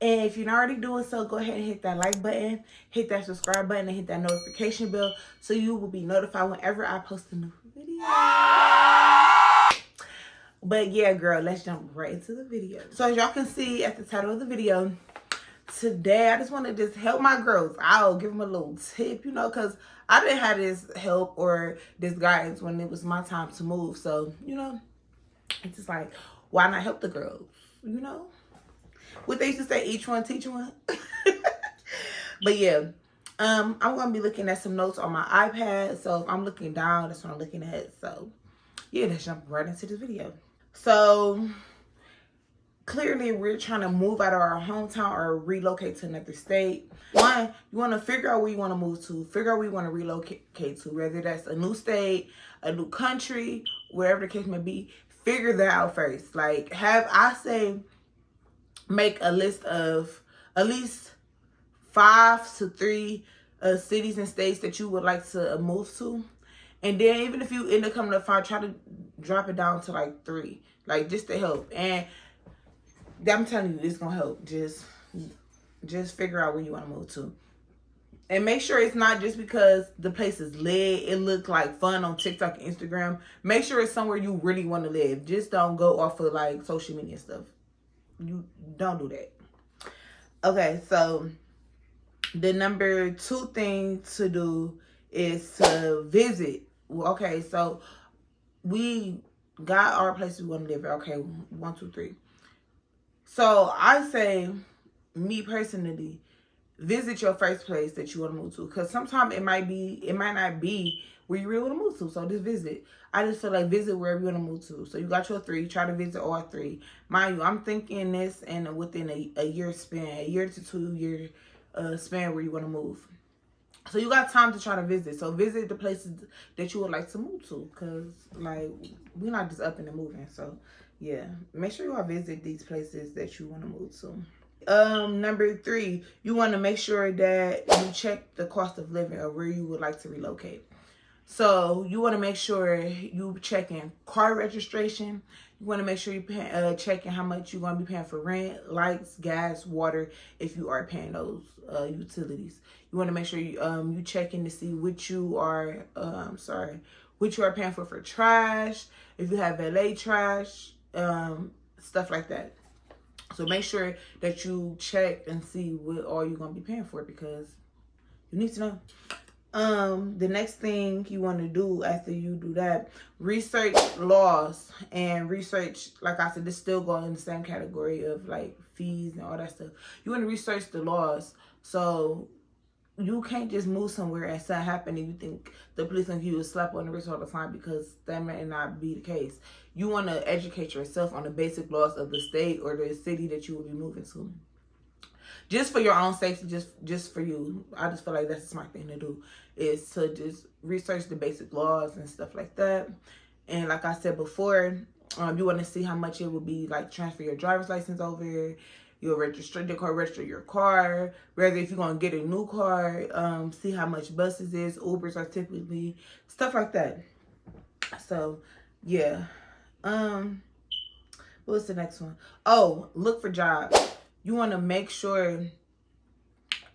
And if you're not already doing so, go ahead and hit that like button, hit that subscribe button, and hit that notification bell so you will be notified whenever I post a new video. But yeah, girl, let's jump right into the video. So as y'all can see at the title of the video, today I just want to just help my girls. I'll give them a little tip, you know, because I didn't have this help or this guidance when it was my time to move. So, you know, it's just like, why not help the girls, you know? What they used to say, each one teach one. But yeah, I'm gonna be looking at some notes on my iPad. So if I'm looking down, that's what I'm looking at. So yeah, let's jump right into this video. So clearly we're trying to move out of our hometown or relocate to another state. One, you want to figure out where you want to move to, figure out where you want to relocate to, whether that's a new state, a new country, wherever the case may be. Figure that out first. Like, make a list of at least 5 to 3 cities and states that you would like to move to. And then even if you end up coming to 5, try to drop it down to like 3, like just to help. And I'm telling you, it's gonna help. Just figure out where you want to move to, and make sure it's not just because the place is lit, it looked like fun on TikTok and Instagram. Make sure it's somewhere you really want to live. Just don't go off of like social media stuff. You don't do that. Okay, so the number 2 thing to do is to visit. Okay, so we got our place we want to live at. Okay, 1, 2, 3. So I say, me personally, visit your first place that you want to move to, because sometimes it might not be where you really want to move to. So just visit. I just feel like visit wherever you want to move to. So you got your 3. Try to visit all 3. Mind you, I'm thinking this and within a year span, a year to 2 year span where you want to move. So you got time to try to visit. So visit the places that you would like to move to, because like we're not just up and moving. So yeah, make sure you all visit these places that you want to move to. Number 3, you want to make sure that you check the cost of living or where you would like to relocate. So you want to make sure you checking car registration. You want to make sure you checking how much you're going to be paying for rent, lights, gas, water, if you are paying those utilities. You want to make sure you checking to see what you are paying for trash, if you have valet trash, stuff like that. So make sure that you check and see what all you're going to be paying for, because you need to know. The next thing you want to do after you do that, research laws and research, like I said, this still going in the same category of like fees and all that stuff. You want to research the laws. So you can't just move somewhere and something happen and you think the police gonna give you a slap on the wrist all the time, because that may not be the case. You want to educate yourself on the basic laws of the state or the city that you will be moving to. Just for your own safety, just for you. I just feel like that's a smart thing to do, is to just research the basic laws and stuff like that. And like I said before, you want to see how much it would be like transfer your driver's license over. You'll register your car. Whether if you're going to get a new car, see how much buses is, Ubers are typically, stuff like that. So, yeah. What's the next one? Oh, look for jobs. You want to make sure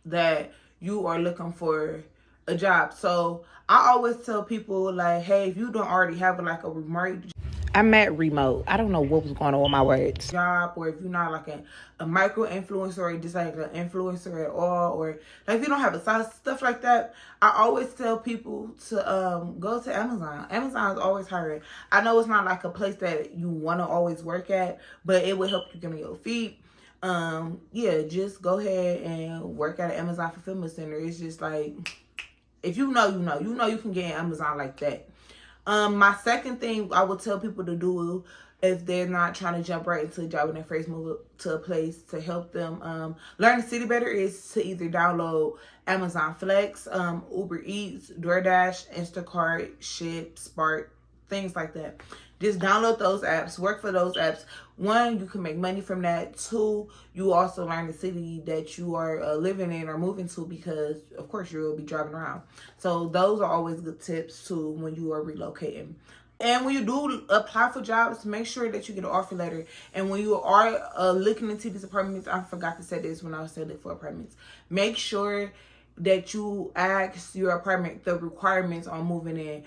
that you are looking for a job. So, I always tell people, like, hey, if you don't already have like a remote. I don't know what was going on with my words. Job, or if you're not like a micro influencer or just like an influencer at all, or like if you don't have a size, stuff like that, I always tell people to go to Amazon. Amazon is always hiring. I know it's not like a place that you want to always work at, but it will help you get on your feet. Yeah, just go ahead and work at an Amazon fulfillment center. It's just like, if you know, you can get Amazon like that. My second thing I would tell people to do, if they're not trying to jump right into a job when they first move to a place, to help them learn the city better, is to either download Amazon Flex, Uber Eats, DoorDash, Instacart, Ship, Spark, things like that. Just download those apps, work for those apps. 1, you can make money from that. 2, you also learn the city that you are living in or moving to, because of course you will be driving around. So those are always good tips too when you are relocating. And when you do apply for jobs, make sure that you get an offer letter. And when you are looking into these apartments, I forgot to say this when I was selling for apartments. Make sure that you ask your apartment the requirements on moving in.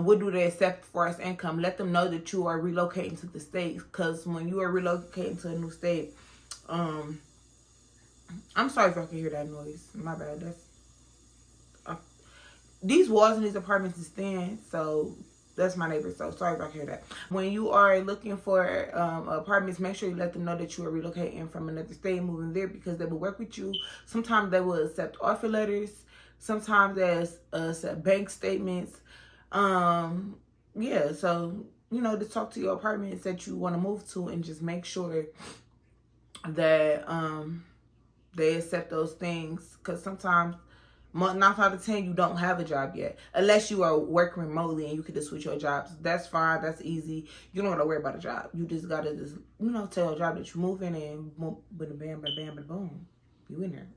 What do they accept for as income? Let them know that you are relocating to the state. Because when you are relocating to a new state, I'm sorry if I can hear that noise. My bad. These walls in these apartments is thin, so that's my neighbor, so sorry if I hear that. When you are looking for apartments, make sure you let them know that you are relocating from another state, moving there, because they will work with you. Sometimes they will accept offer letters. Sometimes there's bank statements. Yeah, so, you know, just talk to your apartments that you want to move to and just make sure that they accept those things, because sometimes 9 out of 10 you don't have a job yet, unless you are working remotely and you can just switch your jobs. That's fine, that's easy. You don't gotta worry about a job. You just gotta just, you know, tell your job that you're moving, and boom, bada bam, bada bam, bada boom, you in there.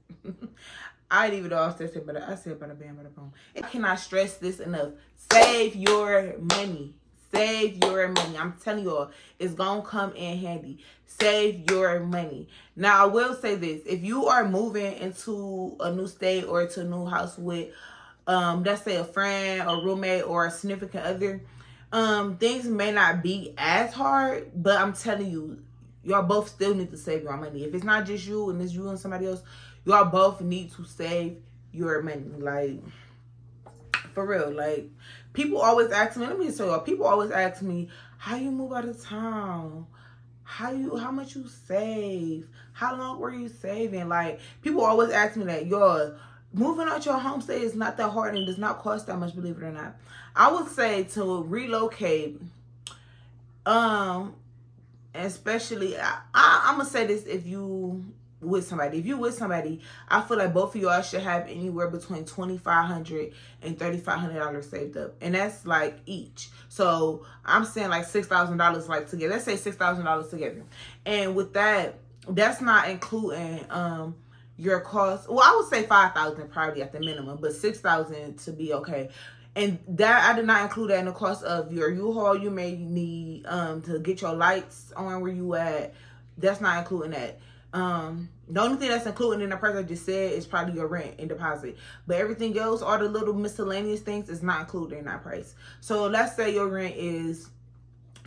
I didn't even know I said bada bam, bada boom. I cannot stress this enough. Save your money. Save your money. I'm telling y'all, it's gonna come in handy. Save your money. Now, I will say this. If you are moving into a new state or to a new house with, let's say a friend or roommate or a significant other, things may not be as hard, but I'm telling you, y'all both still need to save your money. If it's not just you and it's you and somebody else, y'all both need to save your money. Like, for real. Like, people always ask me, let me tell y'all, people always ask me, how you move out of town? How much you save? How long were you saving? Like, people always ask me that. Y'all, moving out your home state is not that hard and does not cost that much, believe it or not. I would say to relocate, especially, I'm gonna say this, if you with somebody. If you with somebody, I feel like both of y'all should have anywhere between $2,500 and $3,500 saved up, and that's like each. So I'm saying like $6,000 like together. Let's say $6,000 together, and with that, that's not including your costs. Well, I would say $5,000 probably at the minimum, but $6,000 to be okay. And that, I did not include that in the cost of your U-Haul you may need to get your lights on where you at. That's not including that. The only thing that's included in the price I just said is probably your rent and deposit. But everything else, all the little miscellaneous things, is not included in that price. So let's say your rent is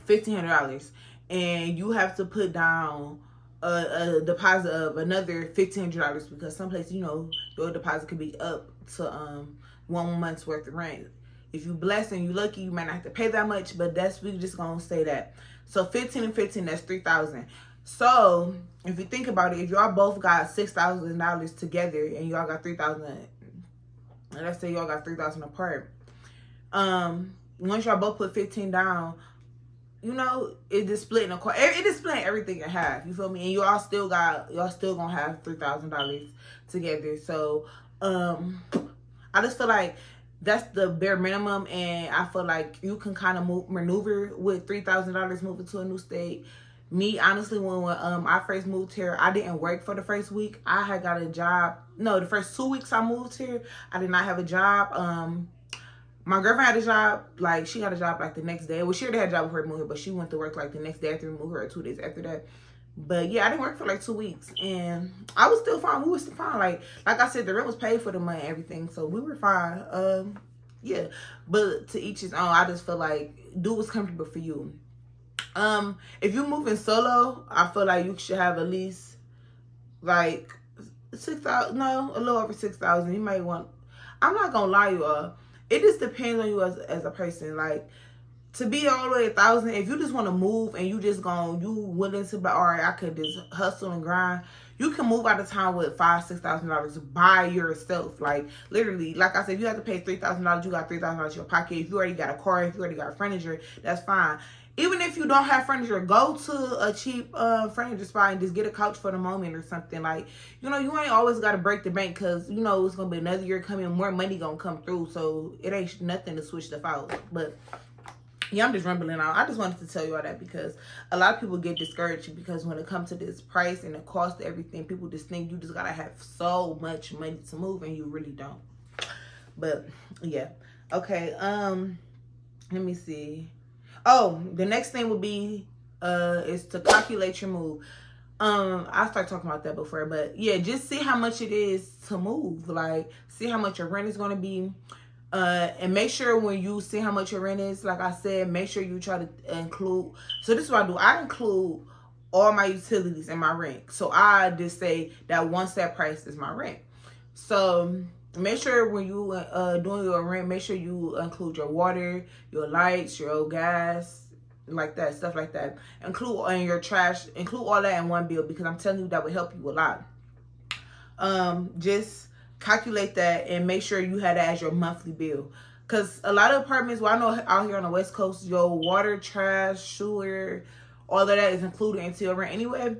$1,500 and you have to put down a deposit of another $1,500, because some places, you know, your deposit could be up to 1 month's worth of rent. If you blessed and you lucky, you might not have to pay that much, but we just gonna say that. So 15 and 15, that's $3,000. So if you think about it, if y'all both got $6,000 together and y'all got $3,000, let's say y'all got $3,000 apart. Once y'all both put 15 down, you know, it just splitting it is splitting everything in half. You feel me? And y'all still gonna have $3,000 together. So I just feel like that's the bare minimum, and I feel like you can kind of maneuver with $3,000 moving to a new state. Me, honestly, when I first moved here, I didn't work for the first week. I had got a job. No, the first 2 weeks I moved here, I did not have a job. My girlfriend had a job. Like, she got a job like the next day. Well, she already had a job before we moved here, but she went to work like the next day after we moved her, or 2 days after that. But yeah, I didn't work for like 2 weeks, and I was still fine. We were still fine. Like I said, the rent was paid for the month and everything, so we were fine. Yeah, but to each his own. I just feel like do what's comfortable for you. If you're moving solo, I feel like you should have at least like 6,000. No, a little over 6,000. You might want. I'm not gonna lie, y'all. It just depends on you as a person. Like, to be all the way 1,000, if you just want to move and you willing to buy, all right, I could just hustle and grind. You can move out of town with $5,000-$6,000 by yourself. Like, literally, like I said, if you have to pay $3,000, you got $3,000 in your pocket. If you already got a car, if you already got furniture, that's fine. Even if you don't have furniture, go to a cheap furniture spot and just get a couch for the moment or something. Like, you know, you ain't always got to break the bank, because, you know, it's going to be another year coming, more money going to come through. So it ain't nothing to switch stuff out. But yeah, I'm just rambling out. I just wanted to tell you all that, because a lot of people get discouraged because when it comes to this price and the cost of everything, people just think you just got to have so much money to move, and you really don't. But yeah. Okay. Let me see. Oh, the next thing would be is to calculate your move. I started talking about that before, but yeah, just see how much it is to move. Like, see how much your rent is gonna be. And make sure when you see how much your rent is, like I said, make sure you try to include. So this is what I do. I include all my utilities in my rent. So I just say that one set price is my rent. So make sure when you doing your rent, make sure you include your water, your lights, your gas, like that, stuff like that. Include on your trash, include all that in one bill, because I'm telling you that will help you a lot. Just calculate that and make sure you have that as your monthly bill. Because a lot of apartments, well, I know out here on the West Coast, your water, trash, sewer, all of that is included into your rent anyway.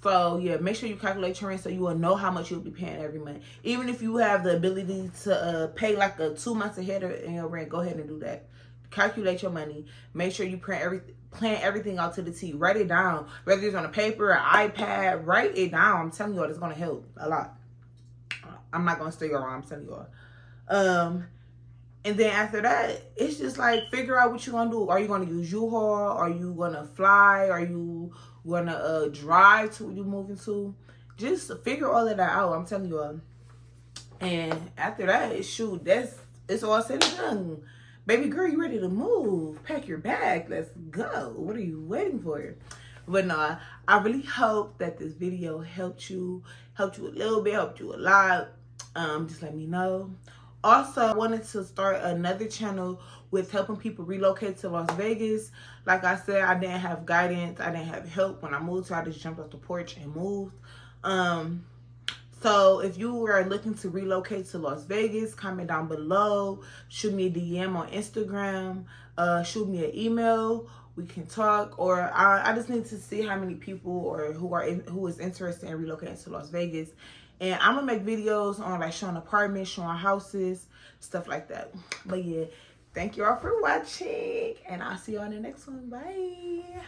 So yeah, make sure you calculate your rent so you will know how much you'll be paying every month. Even if you have the ability to pay like 2 months ahead in your rent, go ahead and do that. Calculate your money. Make sure you plan everything out to the T. Write it down. Whether it's on a paper or iPad, write it down. I'm telling you all, it's gonna help a lot. I'm not gonna stay around. I'm telling you all. And then after that, it's just like figure out what you're gonna do. Are you gonna use U-Haul? Are you gonna fly? Are you gonna drive to where you're moving to? Just figure all of that out. I'm telling you all. And after that, shoot, it's all said and done. Baby girl, you ready to move? Pack your bag. Let's go. What are you waiting for? But no, I really hope that this video helped you a little bit, helped you a lot. Just let me know. Also, I wanted to start another channel with helping people relocate to Las Vegas. Like I said, I didn't have guidance. I didn't have help when I moved, so I just jumped off the porch and moved. So if you are looking to relocate to Las Vegas, comment down below. Shoot me a DM on Instagram. Shoot me an email. We can talk. Or I just need to see how many people or who is interested in relocating to Las Vegas. And I'm gonna make videos on like showing apartments, showing houses, stuff like that. But yeah, thank you all for watching, and I'll see you on the next one. Bye.